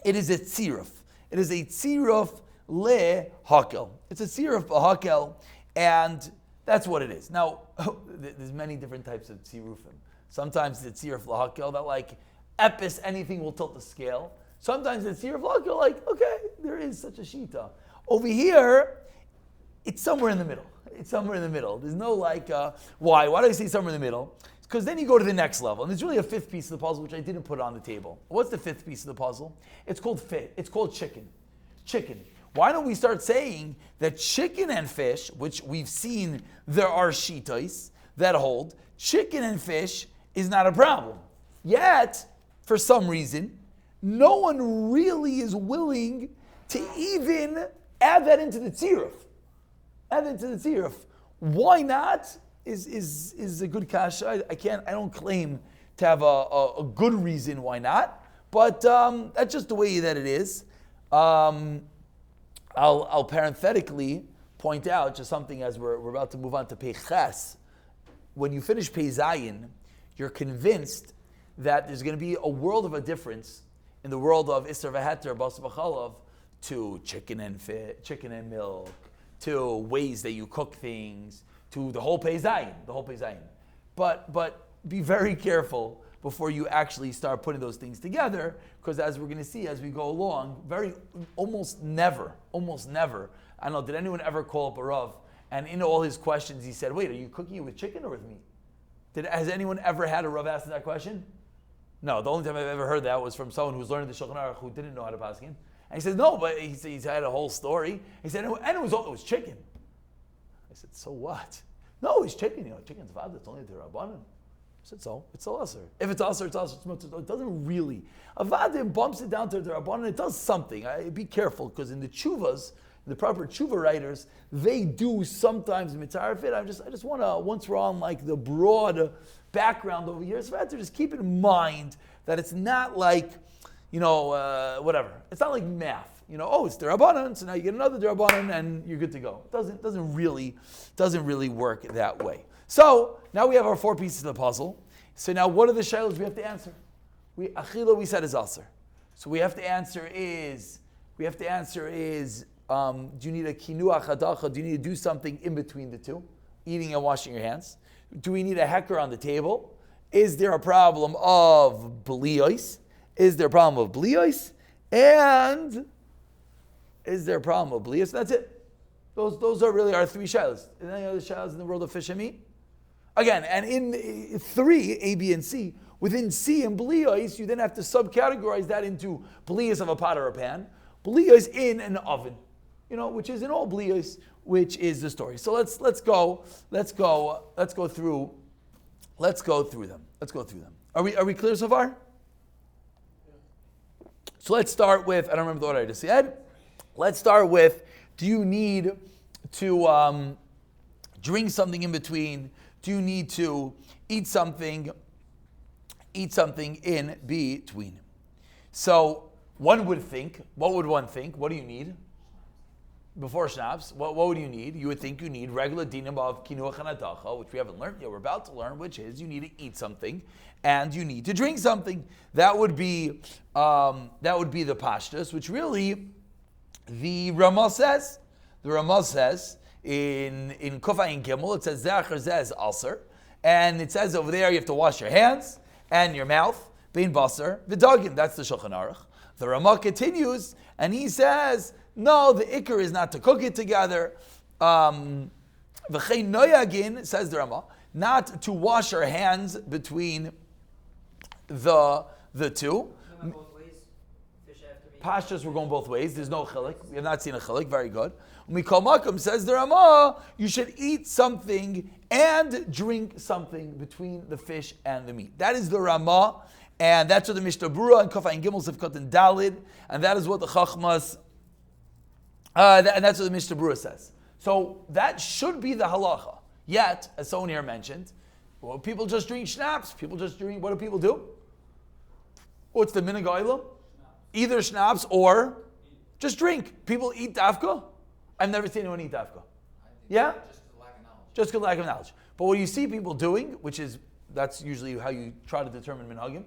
it is a tziruf. It is a tziruf le-hakel. It's a tziruf b'hakel, and that's what it is. Now, there's many different types of tzirufim. Sometimes it's tziruf le-hakel, that like, epis, anything will tilt the scale. Sometimes it's tziruf le-hakel, like, okay, there is such a shita. Over here, it's somewhere in the middle. There's no like, why? Why do I say somewhere in the middle? Because then you go to the next level, and there's really a 5th piece of the puzzle which I didn't put on the table. What's the 5th piece of the puzzle? It's called chicken. Why don't we start saying that chicken and fish, which we've seen there are shitais that hold, chicken and fish is not a problem. Yet, for some reason, no one really is willing to even add that into the tziruf. Why not? Is a good kasha. I don't claim to have a good reason why not, but that's just the way that it is. I'll parenthetically point out just something as we're about to move on to Pei Ches. When you finish Pei Zayin, you're convinced that there's going to be a world of a difference in the world of Isser V'Heter, Basar V'Chalav, to chicken and milk, to ways that you cook things, to the whole Pei Zayin. But be very careful before you actually start putting those things together, because as we're going to see as we go along, almost never, I don't know, did anyone ever call up a Rav, and in all his questions he said, wait, are you cooking it with chicken or with meat? Has anyone ever had a Rav ask that question? No, the only time I've ever heard that was from someone who's learning the Shulchan Aruch who didn't know how to pass him. And he says, no, but he's had a whole story. He said, and it was chicken. I said, so what? No, it's chicken. Chicken's vada, it's only the Rabbanan. I said, so, it's a lesser. If it's aser, it's aser. It doesn't really. Avadim bumps it down to the Rabbanan, it does something. Be careful, because in the tshuvas, the proper tshuva writers, they do sometimes mitzarefit. I just want to, once we're on like the broad background over here, so just keep in mind that it's not like, whatever. It's not like math. It's Derabanan, so now you get another Derabanan and you're good to go. It doesn't really work that way. So now we have our 4 pieces of the puzzle. So now what are the shaylos we have to answer? Achila we said is aser. So we have to answer is do you need a kinuach hadacha? Do you need to do something in between the two? Eating and washing your hands. Do we need a hecker on the table? Is there a problem of bliyos? And is there a problem of bliyos? That's it. Those are really our 3 shaylos. And any other shaylos in the world of fish and meat? Again, and in 3, A, B, and C, within C and bliyos, you then have to subcategorize that into bliyos of a pot or a pan, bliyos in an oven, which is in all bliyos, which is the story. So let's go through them. Are we clear so far? So let's start with, I don't remember what I just said. Let's start with, do you need to drink something in between? Do you need to eat something in between? So one would think, what would one think? What do you need? Before schnapps, what would you need? You would think you need regular dinim of kinuach and adacha, which we haven't learned yet. We're about to learn, which is you need to eat something and you need to drink something. That would be the pashtus, which really the Ramah says. The Ramah says in Kufa in Gimel, it says Zachar Zez Aser, and it says over there you have to wash your hands and your mouth. Bein Basar v'dagim. That's the Shulchan Aruch. The Ramah continues and he says, no, the ikar is not to cook it together. V'chein noyagin, says the Ramah, not to wash our hands between the two. Both ways. Fish after meat. Pashtas, we're going both ways. There's no chilik. We have not seen a chilik. Very good. Mikol Makom, says the Ramah, you should eat something and drink something between the fish and the meat. That is the Ramah, and that's what the Mishnah Berurah and Kafay and Gimel Sivkot and Dalid, and that is what the Chachmas, and that's what the Mishnah Berurah says. So that should be the halacha. Yet, as someone here mentioned, well, people just drink schnapps. What do people do? What's the minhag olam? Either schnapps or just drink. People eat dafka. I've never seen anyone eat dafka. Yeah? Just because of lack of knowledge. But what you see people doing, that's usually how you try to determine minhagim,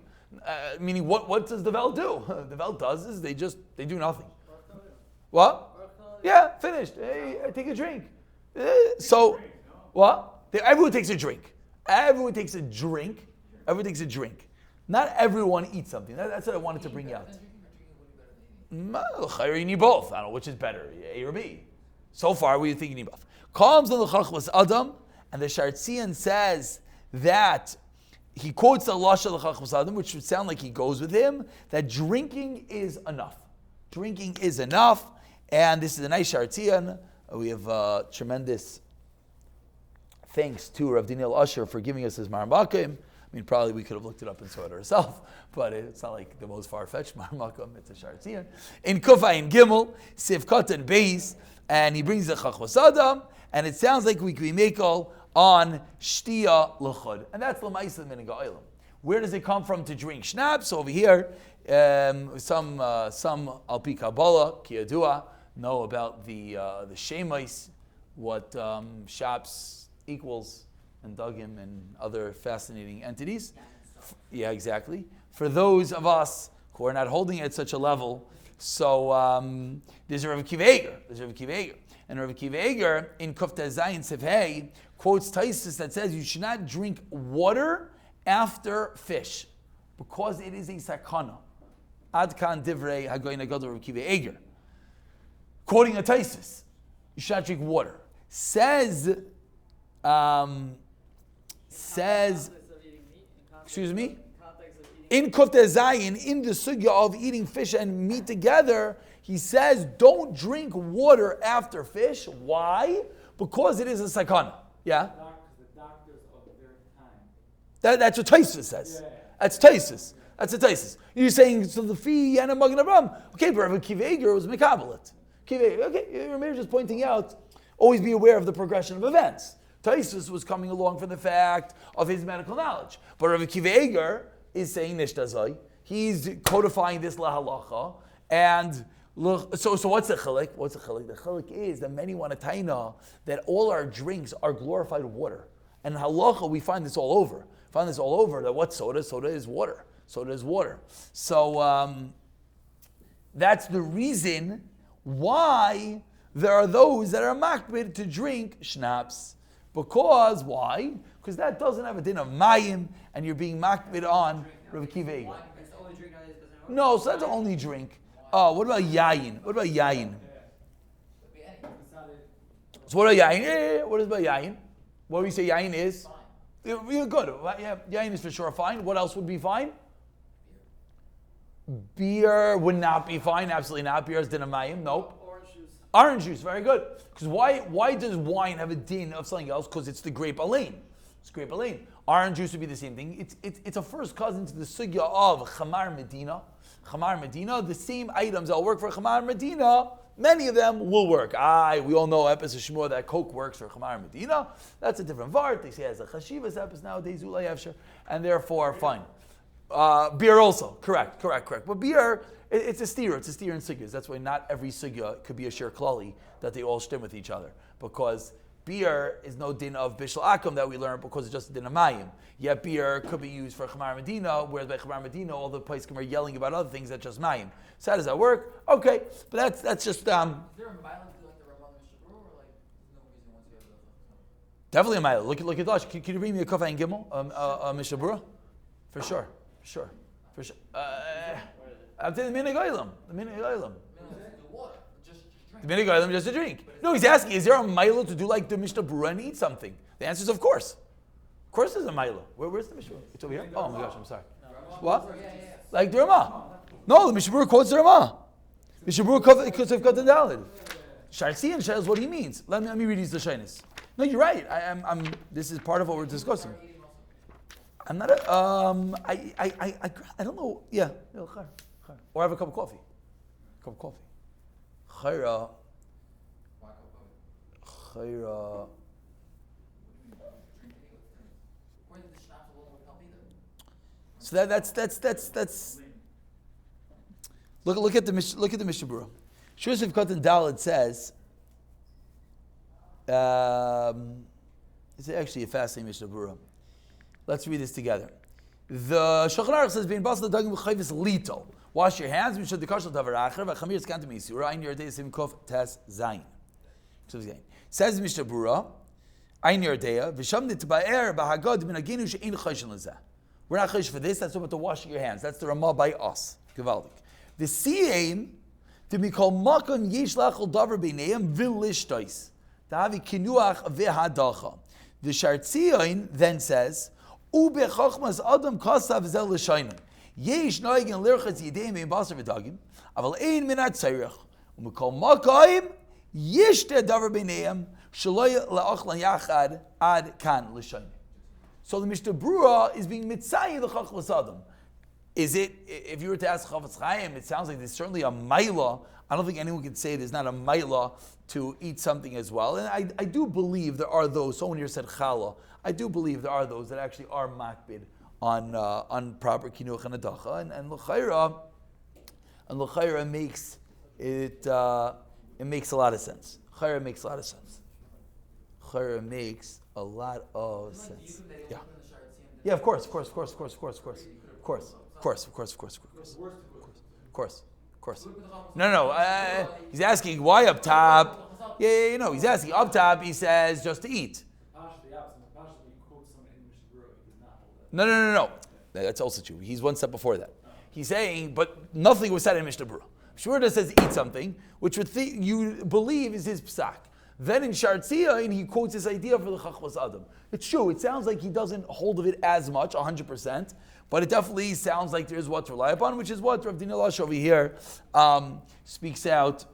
meaning what does the vel do? The vel does is they do nothing. What? Yeah, finished. Hey, take a drink. So, what? Everyone takes a drink. Everyone takes a drink. Not everyone eats something. That's what I wanted to bring out. You need both. I don't know which is better, A or B. So far, we think you need both. Comes on the Chachmas Adam, and the Shartzian says that he quotes the Lashon of the Chachmas Adam, which would sound like he goes with him, that drinking is enough. And this is a nice Shartzian. We have tremendous thanks to Rav Daniel Usher for giving us his Maramakim. I mean, probably we could have looked it up and saw it ourselves, but it's not like the most far-fetched Maramakim. It's a Shartzian. In Kufa in Gimel, Sivkot and Beis, and he brings the Chachmas Adam, and it sounds like we can make all on Shtia L'chud. And that's L'maisa Minhag Olam. Where does it come from to drink schnapps? Over here, some Alpi Kabbalah, Kiyadua, know about the Shemais, what Shaps equals, and Dugim and other fascinating entities. Yeah, exactly. For those of us who are not holding it at such a level, so there's a Rav Akiva Eiger. And Rav Akiva Eiger in Kufta Zayin Sivhei quotes Taisus that says you should not drink water after fish because it is a sakana. Ad kan divrei hagoyin agadol Rav Akiva Eiger. Quoting a Taisus, you should not drink water. Says, excuse me? In Kufta Zayin, in the sugya of eating fish and meat together, he says, don't drink water after fish. Why? Because it is a sakana. Yeah? The doctors of their time. That's what Taisus says. That's Taisus. That's a Taisus. You're saying, so the fee and a Magen Avraham. Okay, but Rav Akiva Eiger was mekabelit. Okay, you're just pointing out, always be aware of the progression of events. Taisus was coming along from the fact of his medical knowledge. But Rav Akiva Eiger is saying nishtazai. He's codifying this lahalacha. And look, so what's the chilek? The chilek is that many want to taina that all our drinks are glorified water. And halacha, we find this all over. That what soda? Soda is water. So that's the reason why there are those that are makbid to drink schnapps. Because, why? Because that doesn't have a din of mayim, and you're being makbid on Rav Akiva Eiger. It's the only drink nowadays doesn't have No, so that's the only drink. What about yayin? So what about yayin? Yeah. What is about yayin? What do we say yayin is? You're good. Yeah, yayin is for sure fine. What else would be fine? Beer would not be fine. Absolutely not. Beer is din of mayim. Nope. Orange juice, very good. Because why does wine have a din of something else? Because it's the grape alain. It's grape alain. Orange juice would be the same thing. It's a first cousin to the sugya of Chamar Medina. Chamar Medina, the same items that will work for Chamar Medina, many of them will work. We all know Epis Shmur that Coke works for Chamar Medina. That's a different vart. They say it has a Chashivas Epis nowadays, Ulay Efsher, and therefore fine. Beer also, correct. But beer, it's a steer in sugyas. That's why not every sugya could be a shir klali that they all stem with each other. Because beer is no din of bishul akum that we learn because it's just a din of mayim. Yet beer could be used for chamar medina, whereas by chamar medina all the poskim are yelling about other things that's just mayim. So how does that work? Okay, but that's just Is there a mile to like the Ramban Mishabur, or like there's no reason once you have the definitely a mile. Look at Dash. Can you bring me a kofa and gimel, mishabura? For sure. I'm saying the minig oilam. the water? Just drink. The minig oilam just a drink. No, he's asking, is there a milo to do like the Mishnah Berurah and eat something? The answer is of course. Of course there's a milo. Where's the Mishnah? It's over here? Oh my gosh, I'm sorry. What? Yeah. Like the Ramah. No, the Mishnah Berurah quotes the Ramah. Mishnah Berurah quotes Sefkat and Daled. Sharsian says what he means. Let me read these Lashonis. No, you're right. This is part of what we're discussing. I'm not I don't know. Yeah. Or have a cup of coffee. Chayra. So that's. Look at the Mishnah Berurah. Shur Sefkat and Daled says. It's actually a fascinating Mishnah Berurah. Let's read this together. The Shulchan Aruch says, "Bein basal dagim v'chayvis lito." Wash your hands. We should dekashal davar acher v'chamir tzkanta meisura. Ein yerdei sim kof tes zayin. Says Mishnah Berurah, Ein yerdei v'sham nitba'er b'hagad minaginu she'in chayshin lezeh. We're not chayish for this. That's about the washing your hands. That's the Ramah by us. Gevaldik. The siyim to be called makam yesh lachol davar b'neim v'lishtois. Tahavi kinuach v'hadacha. The Shartzion then says, Ube chochmas adam kasav zel l'shaynim. Yesh noigin lirchas yideim ein basar v'dagim, aval ein minat tzarech. Umekol makayim, yishte davar b'neim, shaloy la'ochlan yachad ad kan l'shaynim. So the Mishnah Berurah is being mitzayin the chochmas adam. Is it, if you were to ask Chavetz Chaim, it sounds like there's certainly a maila. I don't think anyone can say there's not a maila to eat something as well. And I do believe there are those, someone here said challah, I do believe there are those that actually are makbid on proper kinuch and adacha. And l'chayra makes it makes a lot of sense. L'chayra makes a lot of sense. Yeah. Yeah, of course. No. He's asking why up top. Yeah. He's asking up top. He says just to eat. No. That's also true. He's one step before that. He's saying, but nothing was said in Mishnah Berurah. Shura says eat something, which you believe is his psak. Then in Shartzia, and he quotes this idea for the Chachmas Adam. It's true. It sounds like he doesn't hold of it as much, 100%, but it definitely sounds like there's what to rely upon, which is what Rav Dina Lash over here speaks out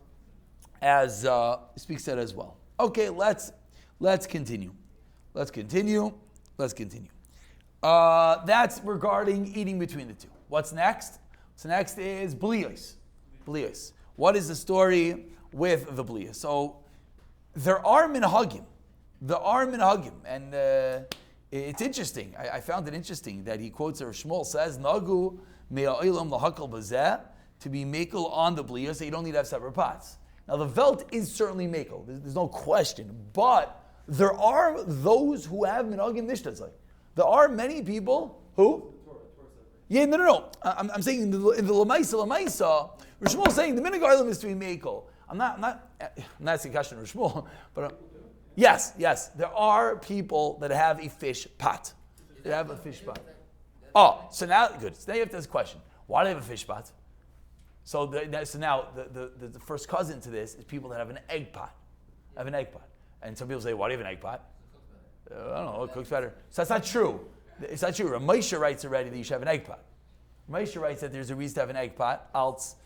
as well. Okay, let's continue. Let's continue. That's regarding eating between the two. What's next? So next is bliyos. What is the story with the bliyos? So there are minhagim, and it's interesting. I found it interesting that he quotes, or Shmuel says, "Nagu me'a'ilam lahakal bazeh," to be makel on the bliyos, so you don't need to have separate pots. Now the velt is certainly makel. There's no question, but there are those who have minhagim nishtaz. There are many people who. Yeah, no. I'm saying in the Lamaisa, Rishmuel is saying the minhag oilam is to be makel. I'm not asking question of Rishmuel, but yes, there are people that have a fish pot. They have a fish pot. Oh, so now good. So now you have this question: why do they have a fish pot? So now the first cousin to this is people that have an egg pot. And some people say, why do you have an egg pot? I don't know. It cooks better. So that's not true. It's not true. Ramesha writes already that you should have an egg pot. Ramesha writes that there's a reason to have an egg pot. Else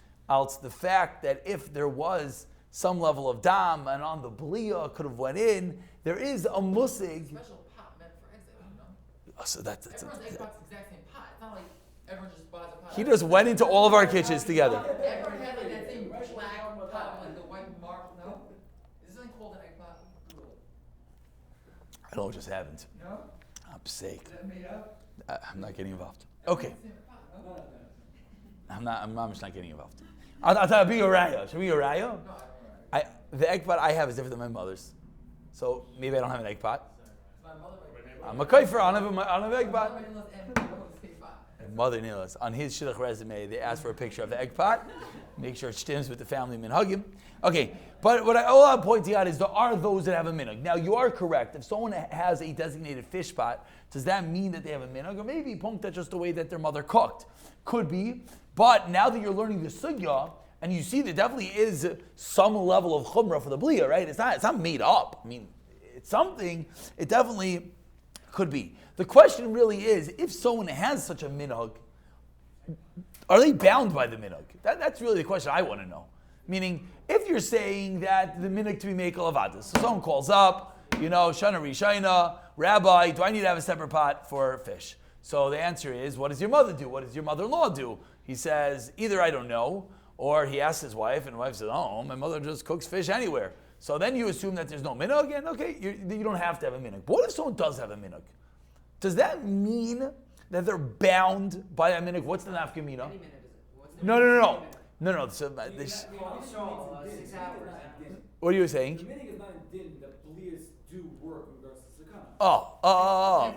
the fact that if there was some level of dam and on the bliya could have went in, there is a musig. Special pot meant for eggs, you know? Oh, so that's everyone's egg pot's the exact same pot. It's not like everyone just buys a pot. He just went into all of our kitchens together. Everyone had like that same black pot, like the white marble. No? Is this something called an egg pot? I don't know what just happened. No? I'm sake. Is that made up? I'm not getting involved. Okay. I'm just not getting involved. I'll tell you, be a raya. Should we be a raya? No, I don't know. The egg pot I have is different than my mother's. So maybe I don't have an egg pot. I'm a kaifer, I don't have an egg pot. Mother-in-law's. On his shidduch resume, they asked for a picture of the egg pot. Make sure it stems with the family minhagim. Okay, but all I'm pointing out is there are those that have a minhag. Now, you are correct. If someone has a designated fish pot, does that mean that they have a minhag? Or maybe that's just the way that their mother cooked. Could be. But now that you're learning the sugya, and you see there definitely is some level of chumrah for the bliya, right? It's not made up. I mean, it's something. It definitely could be. The question really is, if someone has such a minhag, are they bound by the minhag? That's really the question I want to know. Meaning, if you're saying that the minhag to be mekel avadas, so someone calls up, Shana Rishayna, Rabbi, do I need to have a separate pot for fish? So the answer is, what does your mother do? What does your mother-in-law do? He says, either I don't know, or he asks his wife, and the wife says, oh, my mother just cooks fish anywhere. So then you assume that there's no minhag, and okay, you don't have to have a minhag. But what if someone does have a minhag? Does that mean that they're bound by that minhag? What's the nafkamina? No. So, 6 hours. what are you saying? The minhag is not in din that bliyas do work in regards to sakana. Oh.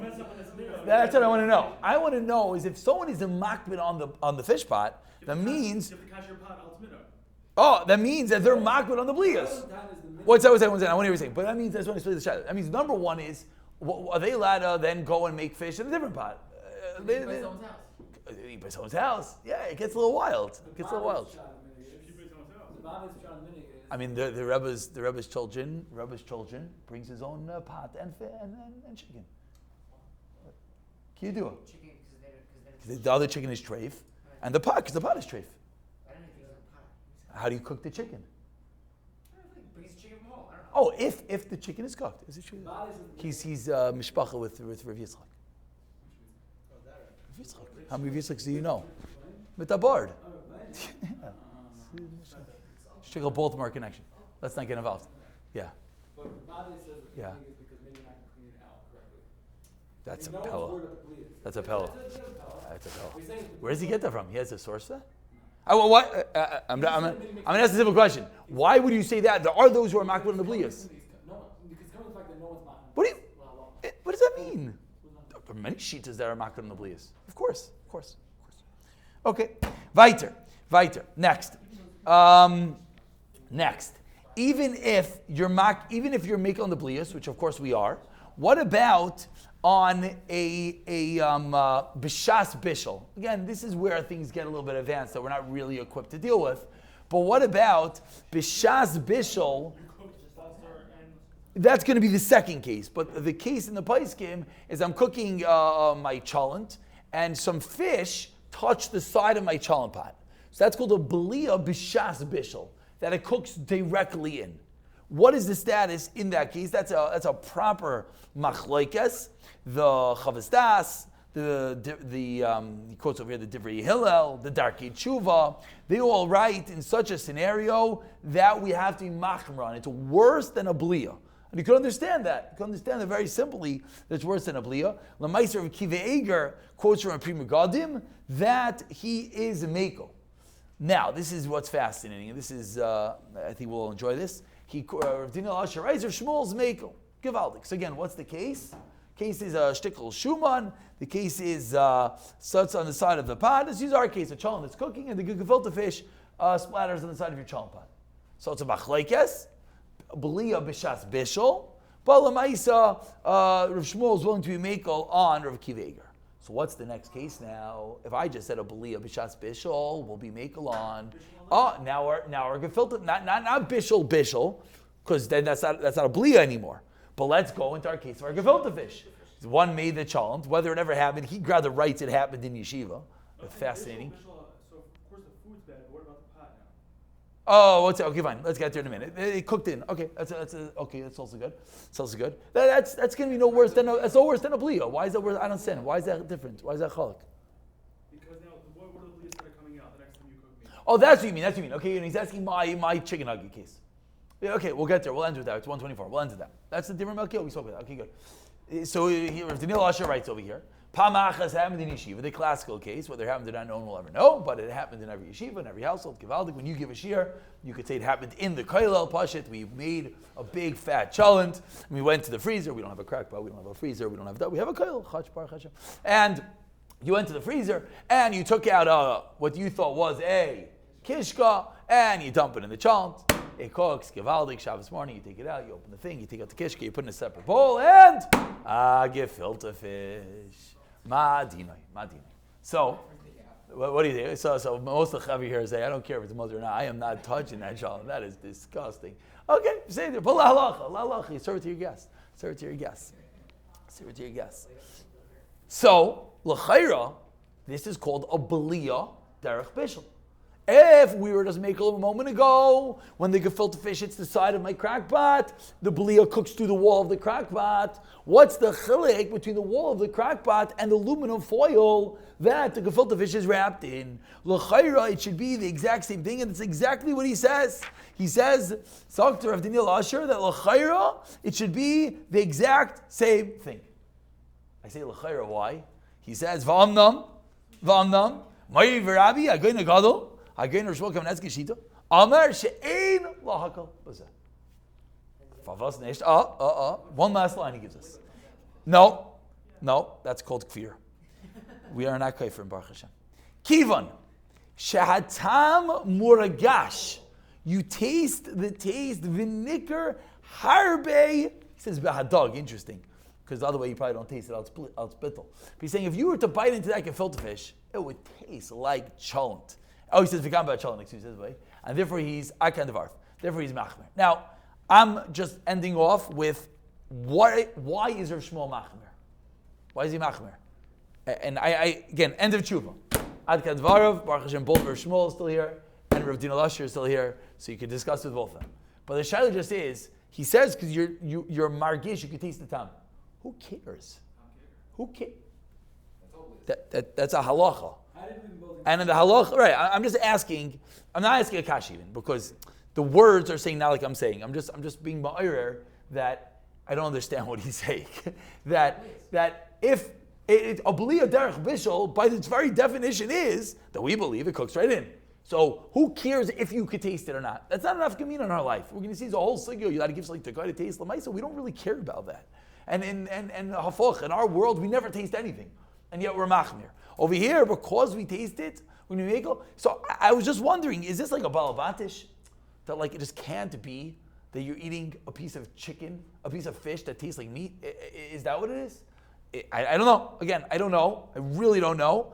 That's what I want to know. I want to know is if someone is a makbid on the fish pot, that means. That means that they're makbid on the bliyas. What's that? I want to hear what you're saying. But that means that's when I split the shadow. That means number one is, are they allowed to then go and make fish in a different pot? By someone's house. Eat by someone's house. Yeah, it gets a little wild. I mean, the Rebbe's children brings his own pot and chicken. Can you do it? Chicken, because The other chicken is treif, and the pot, because the pot is treif. I don't think it's a pot. How do you cook the chicken? Brings chicken from home. I don't know. Oh, if the chicken is cooked, is it true? He's mishpacha with Rav Yitzchak. Rav Yitzchak. How many Rav Yitzchaks do you know? With the board. Shtickle Baltimore connection. Let's not get involved. Yeah. Yeah. That's a pillow. That's a pillow. Where does he get that from? He has a source for that? I'm going to ask a simple question. Why would you say that? There are those who are makbid on the bliyas. What does that mean? are many shitas that are makar on the blias. Of course. Okay, weiter. Next. Even if you're making on the blias, which of course we are, what about on a bishas bishul? Again, this is where things get a little bit advanced that we're not really equipped to deal with. But what about bishas bishul? That's going to be the second case. But the case in the paiskim is I'm cooking my cholent and some fish touch the side of my cholent pot. So that's called a belia bishas bishul, that it cooks directly in. What is the status in that case? That's a proper machlokes. The Chavas Das, he quotes over here the Divrei Hillel, the Darkei Tshuva, they all write in such a scenario that we have to be machmer on. It's worse than a belia. And you can understand that. You can understand it very simply that it's worse than a belia. Lamaiser of Kiva Eger quotes from a Pri Megadim that he is a meko. Now, this is what's fascinating, and this is, I think we'll enjoy this. Rav Daniel Asher writes, Rav Shmuel's meko. Givaldik. So again, what's the case? Case is a shtickle shuman. The case is suts on the side of the pot. Let's use our case, a cholent that's cooking, and the gefilte fish splatters on the side of your cholent pot. So it's a machlekes, belia b'shas bishul, but lamaisa, Rav Shmuel is willing to be makel on Rav Kiva Eger. So what's the next case now? If I just said a belia b'shas bishul, we'll be makel on. Now we're gefilte, not bishul, because then that's not a belia anymore. But let's go into our case of our gefilte fish. One made the cholent. Whether it ever happened, he rather writes it happened in yeshiva. That's fascinating. So of course the food's bad, but what about the pot now? Oh, okay, fine. Let's get there in a minute. It cooked in. Okay, that's also good. That's also good. That's going to be no worse than a belia. Why is that worse? I don't understand. Why is that different? Why is that chalak? Because now, what are the blias that are coming out the next time you cook meat? Oh, that's what you mean. Okay, and he's asking my chicken nugget case. Yeah, okay, we'll get there. We'll end with that. It's 124. We'll end with that. That's the different Melchiel we spoke about. Okay, good. So here, Daniel Asher writes over here, Pamachas happened in yeshiva, the classical case, whether it happened or not, no one will ever know, but it happened in every yeshiva, in every household. Givaldik, when you give a shir, you could say it happened in the koilel pashit. We made a big fat cholent, and we went to the freezer. We don't have a crack pot, we don't have a freezer, we don't have that. We have a koilel, chach bar chashem. And you went to the freezer, and you took out what you thought was a kishka, and you dump it in the cholent. It cooks, givaldik, Shabbos morning, you take it out, you open the thing, you take out the kishka, you put in a separate bowl, and gefilte fish. Madinoi. So, what do you think? So most of the chavi here say, I don't care if it's mother or not, I am not touching that shalom. That is disgusting. Okay, say there, but la halacha, you serve it to your guests. So, l'chayra, this is called a belia derech bishul. If we were just making a moment ago, when the gefilte fish hits the side of my crack pot, the belia cooks through the wall of the crack pot. What's the chilek between the wall of the crack pot and the aluminum foil that the gefilte fish is wrapped in? L'chayra, it should be the exact same thing, and it's exactly what he says. He says, Dr. of Daniel Asher, that l'chayra, it should be the exact same thing. I say l'chayra, why? He says, v'amnam, ma'i v'rabi, agoy negadol, Again, Rosh Hashanah Kamenetsky Shita. Amar she'ein lahakal bazeh. Favas nesh. One last line he gives us. No, that's called kfir. We are not kafir in Baruch Hashem. Kivan shehatam muragash. You taste the taste vinikar harbe. He says behadog. Interesting, because the other way you probably don't taste it. I'll spittle. But he's saying if you were to bite into that gefilte fish, it would taste like cholent. Oh, he says v'gam ba'cholent, excuse me, way, and therefore he's akan devarth. Therefore he's machmer. Now, I'm just ending off with why is Rav Shmuel machmer? Why is he machmer? And I again, end of tshuva. Adkan dvarav, Baruch Hashem, both Rav Shmuel is still here and Rav Dina Lasher is still here, so you can discuss with both of them. But the shaila just is, he says because you're margish, you can taste the tam. Who cares? Who cares? That's a halacha. And in the halacha, right? I'm just asking. I'm not asking a kash even because the words are saying not like I'm saying. I'm just being ma'arer that I don't understand what he's saying. that if a belia derech bishul by its very definition is that we believe it cooks right in. So who cares if you could taste it or not? That's not enough gamina in our life. We're going to see the whole sigil. You got to give something to God to taste lamaisa. We don't really care about that. And in hafoch, in our world, we never taste anything. And yet we're machmir. Over here, because we taste it, when we make it. So I was just wondering, is this like a balabatish? That like it just can't be that you're eating a piece of chicken, a piece of fish that tastes like meat? Is that what it is? I don't know. Again, I don't know. I really don't know.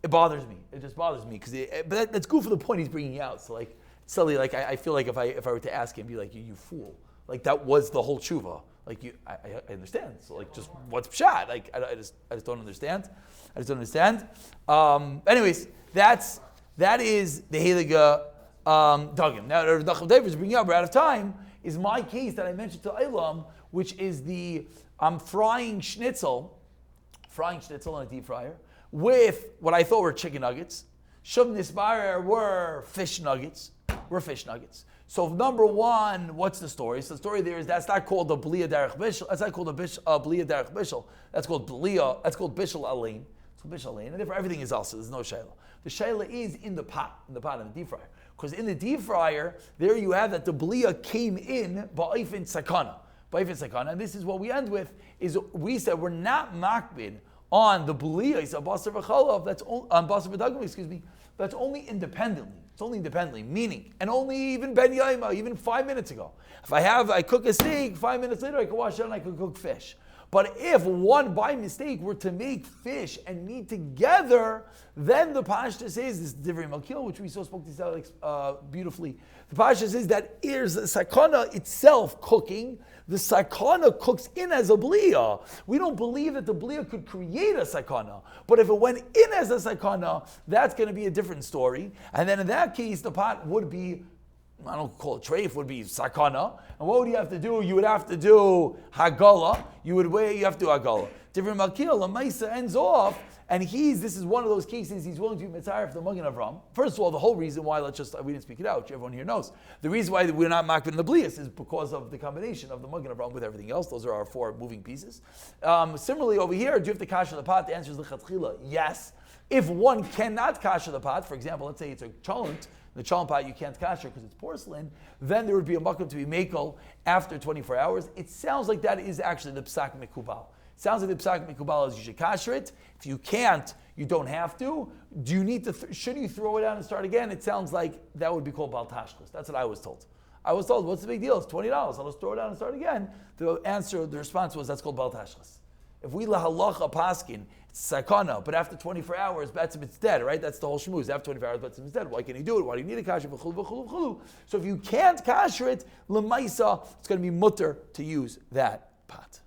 It bothers me. It just bothers me but that's good for the point he's bringing out. So like, silly. Like I feel like if I were to ask him, be like, you fool. Like that was the whole tshuva. Like I understand. So like, just what's pshat? Like I just don't understand. I just don't understand. Anyways, that is the Heliga Dagim. Now, the Nachum David is bringing up, we're out of time, is my case that I mentioned to Eilam, which is the frying schnitzel in a deep fryer, with what I thought were chicken nuggets. Shum Nisbarer were fish nuggets. So number one, what's the story? So the story there is that's not called the Blia Derech Bishel. That's not called the Blia Derech Bishel. That's called Blia. That's called Bishel Alein. It's called Bishel Alein. And therefore everything is also, there's no shayla. The shayla is in the pot, in the deep fryer. Because in the deep fryer, there you have that the Blia came in ba'ifin sakana. And this is what we end with, is we said we're not makbid on the Blia, it's a Basar v'chalav, that's on Basar v'dagim, that's only independently. It's only independently, meaning, and only even Ben Yaima, even 5 minutes ago. If I cook a steak, 5 minutes later I can wash it and I can cook fish. But if one by mistake were to make fish and meat together, then the Pashta says, this Divrei Malkil, which we so spoke to beautifully, the Pashta says that is the sakana itself cooking. The sakana cooks in as a blia. We don't believe that the blia could create a sakana. But if it went in as a sakana, that's going to be a different story. And then in that case, the pot would be, I don't call it treif, would be sakana. And what would you have to do? You would have to do hagala. You have to do hagala. Different Malkil, Lamaisa ends off, and this is one of those cases he's willing to be mitzvah for the Magen Avram. We didn't speak it out, everyone here knows. The reason why we're not makbid in the blias is because of the combination of the Magen Avram with everything else. Those are our 4 moving pieces. Similarly over here, do you have to kasher the pot? The answer is l'chatchila, yes. If one cannot kasher the pot, for example, let's say it's a cholent, the cholent pot you can't kasher because it's porcelain, then there would be a makom to be makel after 24 hours. It sounds like that is actually the psak mikubal. Sounds like the psak mikubal is you should kasher it. If you can't, you don't have to. Do you need to? Should you throw it out and start again? It sounds like that would be called bal tashchus. That's what I was told. I was told, what's the big deal? It's $20. I'll just throw it out and start again. The response was that's called bal tashchus. If we lahalacha paskin, it's sakana, but after 24 hours, betzim it's dead, right? That's the whole shmooze. After 24 hours, betzim it's dead. Why can you do it? Why do you need a kasher? So if you can't kasher it, lemaisa, it's going to be mutter to use that pot.